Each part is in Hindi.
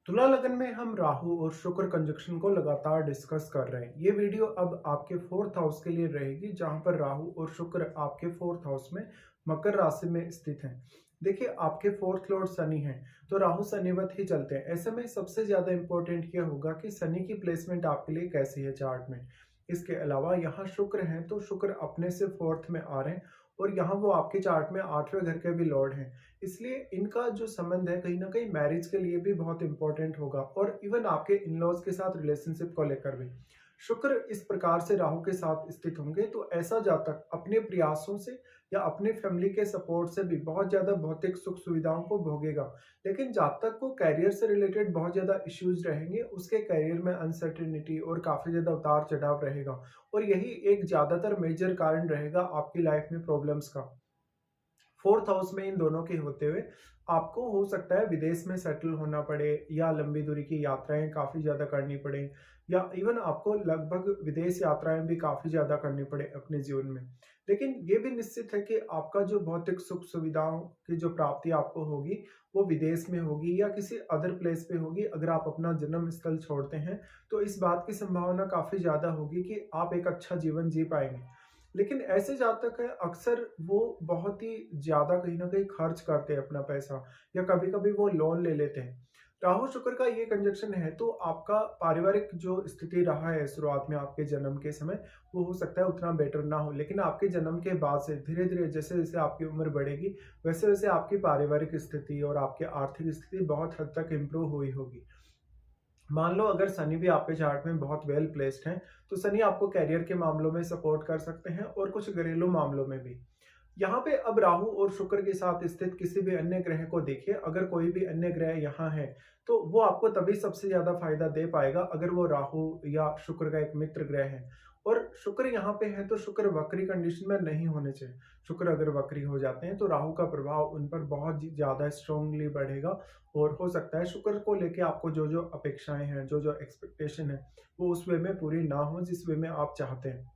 तुला लगन में हम राहु और शुक्र कंजक्शन को लगातार डिस्कस कर रहे हैं। ये वीडियो अब आपके फोर्थ हाउस के लिए रहेगी, जहां पर राहु और शुक्र आपके फोर्थ हाउस में मकर राशि में स्थित हैं। देखिए, आपके फोर्थ लॉर्ड शनि हैं, तो राहु शनिवत ही चलते हैं। ऐसे में सबसे ज्यादा इंपॉर्टेंट ये होगा कि शनि की प्लेसमेंट आपके लिए कैसी है चार्ट में। इसके अलावा यहाँ शुक्र हैं, तो शुक्र अपने से फोर्थ में आ रहे हैं और यहाँ वो आपके चार्ट में आठवें घर के भी लॉर्ड हैं। इसलिए इनका जो संबंध है कहीं ना कहीं मैरिज के लिए भी बहुत इंपॉर्टेंट होगा, और इवन आपके इन लॉज के साथ रिलेशनशिप को लेकर भी। शुक्र इस प्रकार से राहु के साथ स्थित होंगे, तो ऐसा जातक अपने प्रयासों से या अपनी फैमिली के सपोर्ट से भी बहुत ज्यादा भौतिक सुख सुविधाओं को भोगेगा। लेकिन जातक को कैरियर से रिलेटेड बहुत ज्यादा इश्यूज रहेंगे, उसके कैरियर में अनसर्टेनिटी और काफी ज्यादा उतार चढ़ाव रहेगा। और यही एक ज्यादातर मेजर कारण रहेगा आपकी लाइफ में प्रॉब्लम्स का। फोर्थ हाउस में इन दोनों के होते हुए आपको हो सकता है विदेश में सेटल होना पड़े, या लंबी दूरी की यात्राएं काफी ज्यादा करनी पड़े, या इवन आपको लगभग विदेश यात्राएं भी काफी ज्यादा करनी पड़े अपने जीवन में। लेकिन ये भी निश्चित है कि आपका जो भौतिक सुख सुविधाओं की जो प्राप्ति आपको होगी, वो विदेश में होगी या किसी अदर प्लेस पे होगी। अगर आप अपना जन्म स्थल छोड़ते हैं, तो इस बात की संभावना काफी ज्यादा होगी कि आप एक अच्छा जीवन जी पाएंगे। लेकिन ऐसे जातक है, अक्सर वो बहुत ही ज्यादा कहीं ना कहीं खर्च करते हैं अपना पैसा, या कभी कभी वो लोन ले लेते हैं। राहु शुक्र का ये कंजक्शन है, तो आपका पारिवारिक जो स्थिति रहा है शुरुआत में आपके जन्म के समय, वो हो सकता है उतना बेटर ना हो। लेकिन आपके जन्म के बाद से धीरे धीरे जैसे जैसे आपकी उम्र बढ़ेगी, वैसे वैसे आपकी पारिवारिक स्थिति और आपकी आर्थिक स्थिति बहुत हद तक इम्प्रूव हुई होगी। मान लो अगर शनि भी आपके चार्ट में बहुत वेल प्लेस्ड है, तो शनि आपको कैरियर के मामलों में सपोर्ट कर सकते हैं और कुछ घरेलू मामलों में भी। यहाँ पे अब राहु और शुक्र के साथ स्थित किसी भी अन्य ग्रह को देखिए। अगर कोई भी अन्य ग्रह यहाँ है, तो वो आपको तभी सबसे ज्यादा फायदा दे पाएगा अगर वो राहु या शुक्र का एक मित्र ग्रह है। और शुक्र यहाँ पे है, तो शुक्र वक्री कंडीशन में नहीं होने चाहिए। शुक्र अगर वक्री हो जाते हैं, तो राहु का प्रभाव उन पर बहुत ज्यादा स्ट्रांगली बढ़ेगा। और हो सकता है शुक्र को लेके आपको जो जो अपेक्षाएं हैं, जो जो एक्सपेक्टेशन है, वो उस वे में पूरी ना हो जिस वे में आप चाहते हैं।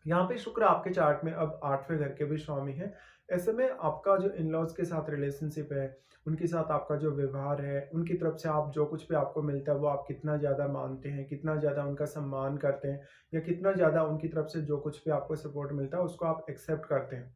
यहाँ पे शुक्र आपके चार्ट में अब आठवें घर के भी स्वामी है। ऐसे में आपका जो इन लॉज के साथ रिलेशनशिप है, उनके साथ आपका जो व्यवहार है, उनकी तरफ से आप जो कुछ भी आपको मिलता है वो आप कितना ज़्यादा मानते हैं, कितना ज़्यादा उनका सम्मान करते हैं, या कितना ज़्यादा उनकी तरफ से जो कुछ भी आपको सपोर्ट मिलता है उसको आप एक्सेप्ट करते हैं।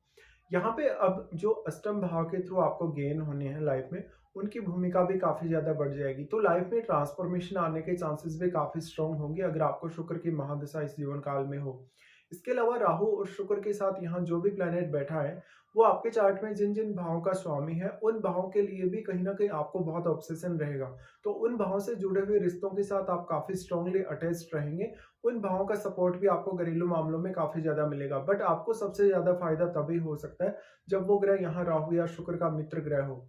यहाँ पे अब जो अष्टम भाव के थ्रू आपको गेन होने हैं लाइफ में, उनकी भूमिका भी काफी ज्यादा बढ़ जाएगी। तो लाइफ में ट्रांसफॉर्मेशन आने के चांसेस भी काफी स्ट्रांग होंगे अगर आपको शुक्र की महादशा इस जीवन काल में हो। इसके अलावा राहु और शुक्र के साथ यहाँ जो भी प्लेनेट बैठा है, वो आपके चार्ट में जिन जिन भावों का स्वामी है, उन भावों के लिए भी कहीं ना कहीं आपको बहुत ऑब्सेशन रहेगा। तो उन भावों से जुड़े हुए रिश्तों के साथ आप काफी स्ट्रांगली अटैच्ड रहेंगे। उन भावों का सपोर्ट भी आपको घरेलू मामलों में काफी ज्यादा मिलेगा। बट आपको सबसे ज्यादा फायदा तभी हो सकता है जब वो ग्रह यहाँ राहु या शुक्र का मित्र ग्रह हो।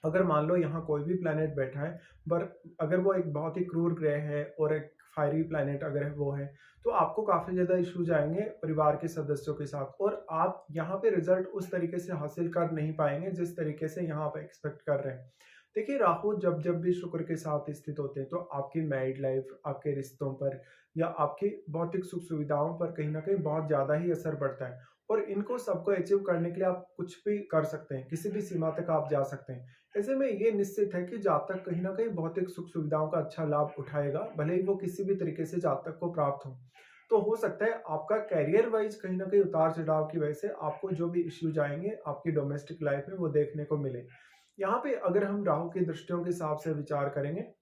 अगर मान लो यहाँ कोई भी प्लेनेट बैठा है, पर अगर वो एक बहुत ही क्रूर ग्रह है और एक फायरी प्लेनेट अगर वो है, तो आपको काफी ज्यादा इश्यूज आएंगे परिवार के सदस्यों के साथ, और आप यहाँ पे रिजल्ट उस तरीके से हासिल कर नहीं पाएंगे जिस तरीके से यहाँ आप एक्सपेक्ट कर रहे हैं। देखिए, राहु जब जब भी शुक्र के साथ स्थित होते हैं, तो आपकी मैरिड लाइफ, आपके रिश्तों पर, या आपकी भौतिक सुख सुविधाओं पर कहीं ना कहीं बहुत ज्यादा ही असर पड़ता है। और इनको सबको अचीव करने के लिए आप कुछ भी कर सकते हैं, किसी भी सीमा तक आप जा सकते हैं। ऐसे में ये निश्चित है कि जातक कहीं ना कहीं भौतिक सुख सुविधाओं का अच्छा लाभ उठाएगा, भले ही वो किसी भी तरीके से जातक को प्राप्त हो। तो हो सकता है आपका कैरियर वाइज कहीं ना कहीं उतार चढ़ाव की वजह से आपको जो भी इश्यूज आएंगे आपकी डोमेस्टिक लाइफ में, वो देखने को मिले। यहाँ पे अगर हम राहु की दृष्टियों के हिसाब से विचार करेंगे,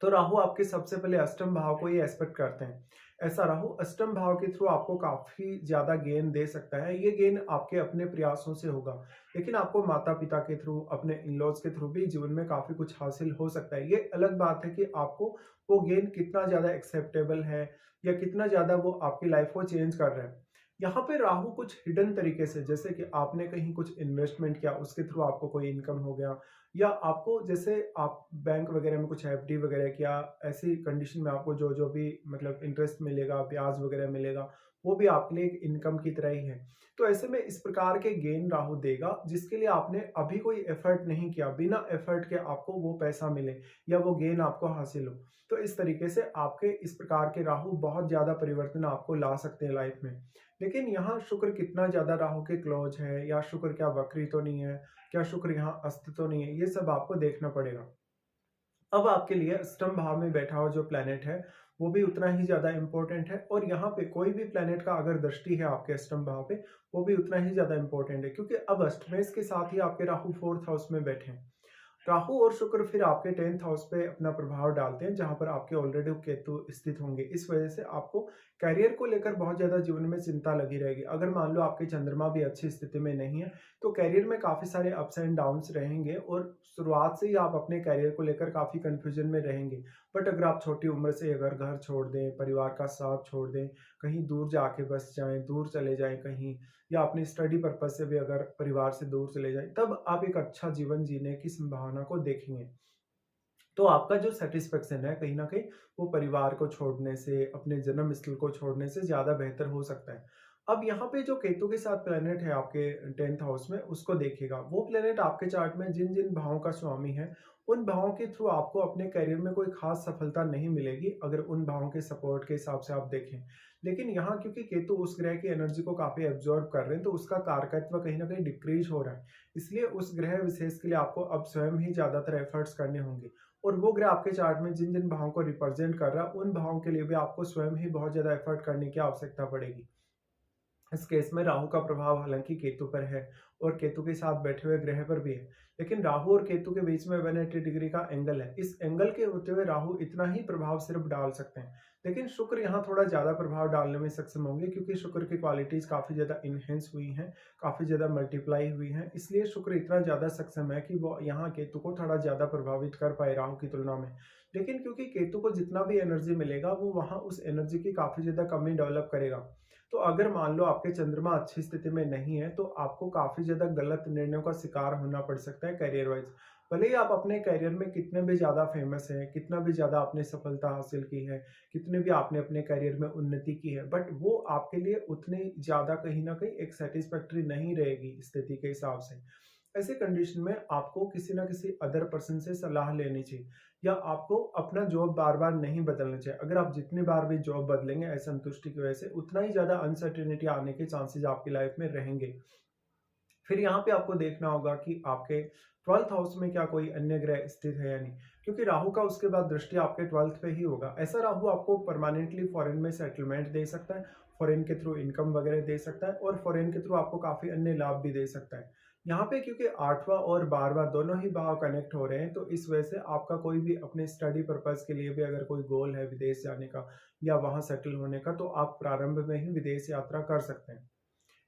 तो राहु आपके सबसे पहले अष्टम भाव को ये एस्पेक्ट करते हैं। ऐसा राहु अष्टम भाव के थ्रू आपको काफी ज्यादा गेन दे सकता है। ये गेन आपके अपने प्रयासों से होगा, लेकिन आपको माता पिता के थ्रू, अपने इन लॉज के थ्रू भी जीवन में काफी कुछ हासिल हो सकता है। ये अलग बात है कि आपको वो गेन कितना ज्यादा एक्सेप्टेबल है, या कितना ज्यादा वो आपकी लाइफ को चेंज कर रहा है। यहाँ पे राहु कुछ हिडन तरीके से, जैसे कि आपने कहीं कुछ इन्वेस्टमेंट किया, उसके थ्रू आपको कोई इनकम हो गया, या आपको जैसे आप बैंक वगैरह में कुछ एफडी वगैरह किया, ऐसी कंडीशन में आपको जो जो भी मतलब इंटरेस्ट मिलेगा, ब्याज वगैरह मिलेगा, वो भी आपके लिए एक इनकम की तरह ही है। तो ऐसे में इस प्रकार के गेन राहु देगा जिसके लिए आपने अभी कोई एफर्ट नहीं किया, बिना एफर्ट के आपको वो पैसा मिले या वो गेन आपको हासिल हो। तो इस तरीके से आपके इस प्रकार के राहु बहुत ज्यादा परिवर्तन आपको ला सकते हैं लाइफ में। लेकिन यहाँ शुक्र कितना ज्यादा राहु के क्लोज है, या शुक्र क्या वक्री तो नहीं है, क्या शुक्र यहाँ अस्त तो नहीं है, ये सब आपको देखना पड़ेगा। अब आपके लिए अष्टम भाव में बैठा हुआ जो प्लैनेट है, वो भी उतना ही ज़्यादा इम्पोर्टेंट है और यहाँ पे कोई भी प्लैनेट का अगर दृष्टि है आपके अष्टम भाव पे, वो भी उतना ही ज़्यादा इम्पोर्टेंट है क्योंकि अब अष्टमेश के साथ ही आपके राहु 4th हाउस में बैठे हैं। राहु और शुक्र फिर आपके 10th हाउस पे अपना प्रभाव डालते हैं जहां पर आपके ऑलरेडी केतु स्थित होंगे। इस वजह से आपको करियर को लेकर बहुत ज़्यादा जीवन में चिंता लगी रहेगी। अगर मान लो आपके चंद्रमा भी अच्छी स्थिति में नहीं है तो करियर में काफ़ी सारे अप्स एंड डाउन्स रहेंगे और शुरुआत से ही आप अपने करियर को लेकर काफ़ी कन्फ्यूजन में रहेंगे। बट अगर आप छोटी उम्र से अगर घर छोड़ दें, परिवार का साथ छोड़ दें, कहीं दूर जाके बस जाएं, दूर चले जाएं कहीं, या अपनी स्टडी पर्पज से भी अगर परिवार से दूर चले जाएं, तब आप एक अच्छा जीवन जीने की संभावना को देखेंगे। तो आपका जो सेटिस्फेक्शन है कहीं न कहीं वो परिवार को छोड़ने से, अपने जन्म स्थल को छोड़ने से ज़्यादा बेहतर हो सकता है। अब यहाँ पे जो केतु के साथ प्लैनेट है आपके 10th हाउस में, उसको देखिएगा। वो प्लैनेट आपके चार्ट में जिन-जिन भावों का स्वामी है, उन भावों के थ्रू आपको अपने करियर में कोई ख़ास सफलता नहीं मिलेगी, अगर उन भावों के सपोर्ट के हिसाब से आप देखें। लेकिन यहाँ क्योंकि केतु उस ग्रह की एनर्जी को काफ़ी एब्ज़ॉर्ब कर रहे हैं, तो उसका कारकत्व कहीं न कहीं डिक्रीज़ हो रहा है। इसलिए उस ग्रह विशेष के लिए आपको अब स्वयं ही ज़्यादातर एफर्ट्स करने होंगे। और वो ग्रह आपके चार्ट में जिन-जिन भावों को रिप्रेजेंट कर रहा है, उन भावों के लिए भी आपको स्वयं ही बहुत ज़्यादा एफर्ट करने की आवश्यकता पड़ेगी। इस केस में राहु का प्रभाव हालांकि केतु पर है और केतु के साथ बैठे हुए ग्रह पर भी है, लेकिन राहु और केतु के बीच में 180 डिग्री का एंगल है। इस एंगल के होते हुए राहु इतना ही प्रभाव सिर्फ डाल सकते हैं, लेकिन शुक्र यहाँ थोड़ा ज्यादा प्रभाव डालने में सक्षम होंगे क्योंकि शुक्र की क्वालिटीज काफी ज्यादा इनहेंस हुई हैं, काफी ज्यादा मल्टीप्लाई हुई हैं। इसलिए शुक्र इतना ज्यादा सक्षम है कि वो यहाँ केतु को थोड़ा ज्यादा प्रभावित कर पाए राहु की तुलना में। लेकिन क्योंकि केतु को जितना भी एनर्जी मिलेगा वो वहां उस एनर्जी की काफी ज्यादा कमी डेवलप करेगा। तो अगर मान लो आपके चंद्रमा अच्छी स्थिति में नहीं है तो आपको काफी ज्यादा गलत निर्णयों का शिकार होना पड़ सकता है करियर वाइज। भले ही आप अपने करियर में कितने भी ज्यादा फेमस हैं, कितना भी ज्यादा आपने सफलता हासिल की है, कितने भी आपने अपने करियर में उन्नति की है, बट वो आपके लिए उतनी ज्यादा कहीं ना कहीं एक सेटिस्फैक्ट्री नहीं रहेगी स्थिति के हिसाब से। ऐसे कंडीशन में आपको किसी ना किसी अदर पर्सन से सलाह लेनी चाहिए, या आपको अपना जॉब बार बार नहीं बदलना चाहिए। अगर आप जितनी बार भी जॉब बदलेंगे असंतुष्टि की वजह से, उतना ही ज्यादा अनसर्टेनिटी आने के चांसेस आपकी लाइफ में रहेंगे। फिर यहाँ पे आपको देखना होगा कि आपके 12th हाउस में क्या कोई अन्य ग्रह स्थित है या नहीं, क्योंकि राहु का उसके बाद दृष्टि आपके 12th पे ही होगा। ऐसा राहु आपको परमानेंटली फॉरेन में सेटलमेंट दे सकता है, फॉरेन के थ्रू इनकम वगैरह दे सकता है और फॉरेन के थ्रू आपको काफी अन्य लाभ भी दे सकता है। यहाँ पे क्योंकि 8वां और 12वां दोनों ही भाव कनेक्ट हो रहे हैं, तो इस वजह से आपका कोई भी अपने स्टडी पर्पज के लिए भी अगर कोई गोल है विदेश जाने का या वहां सेटल होने का, तो आप प्रारंभ में ही विदेश यात्रा कर सकते हैं।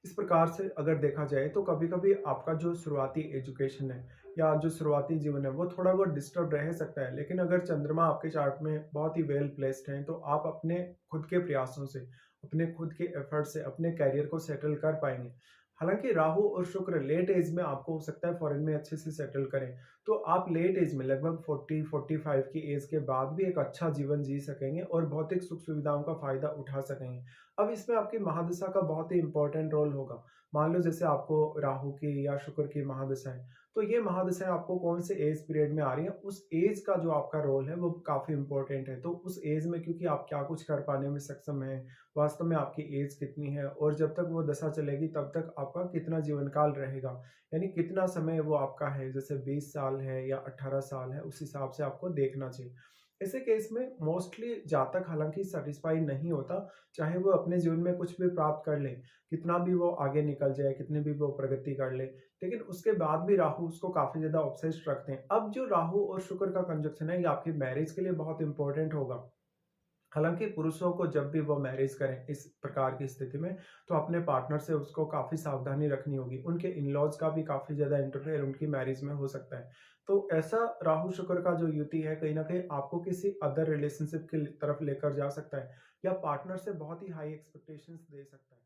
इस प्रकार से अगर देखा जाए तो कभी-कभी आपका जो शुरुआती एजुकेशन है या जो शुरुआती जीवन है वो थोड़ा बहुत डिस्टर्ब रह सकता है, लेकिन अगर चंद्रमा आपके चार्ट में बहुत ही वेल प्लेस्ड हैं तो आप अपने खुद के प्रयासों से, अपने खुद के एफर्ट से अपने करियर को सेटल कर पाएंगे। हालांकि राहु और शुक्र लेट एज में आपको हो सकता है फॉरेन में अच्छे से सेटल करें, तो आप लेट एज में लगभग 40-45 की एज के बाद भी एक अच्छा जीवन जी सकेंगे और भौतिक सुख सुविधाओं का फायदा उठा सकेंगे। अब इसमें आपकी महादशा का बहुत ही इंपॉर्टेंट रोल होगा। मान लो जैसे आपको राहु की या शुक्र की महादशा है, तो ये महादशाएं आपको कौन से एज पीरियड में आ रही हैं, उस एज का जो आपका रोल है वो काफी इंपॉर्टेंट है। तो उस एज में क्योंकि आप क्या कुछ कर पाने में सक्षम है, वास्तव में आपकी एज कितनी है और जब तक वो दशा चलेगी तब तक आपका कितना जीवन काल रहेगा, यानी कितना समय वो आपका है, जैसे 20 साल है या 18 साल है, उस हिसाब से आपको देखना चाहिए। ऐसे केस में मोस्टली जातक हालांकि सेटिस्फाई नहीं होता, चाहे वो अपने जीवन में कुछ भी प्राप्त कर ले, कितना भी वो आगे निकल जाए, कितनी भी वो प्रगति कर ले, लेकिन उसके बाद भी राहु उसको काफी ज्यादा ऑब्सेस्ड रखते हैं। अब जो राहु और शुक्र का कंजक्शन है ये आपकी मैरिज के लिए बहुत इंपॉर्टेंट होगा। हालांकि पुरुषों को जब भी वो मैरिज करें इस प्रकार की स्थिति में, तो अपने पार्टनर से उसको काफ़ी सावधानी रखनी होगी। उनके इन-लॉज़ का भी काफ़ी ज़्यादा इंटरफेयर उनकी मैरिज में हो सकता है। तो ऐसा राहु शुक्र का जो युति है कहीं न कहीं आपको किसी अदर रिलेशनशिप की तरफ लेकर जा सकता है या पार्टनर से बहुत ही हाई एक्सपेक्टेशंस दे सकता है।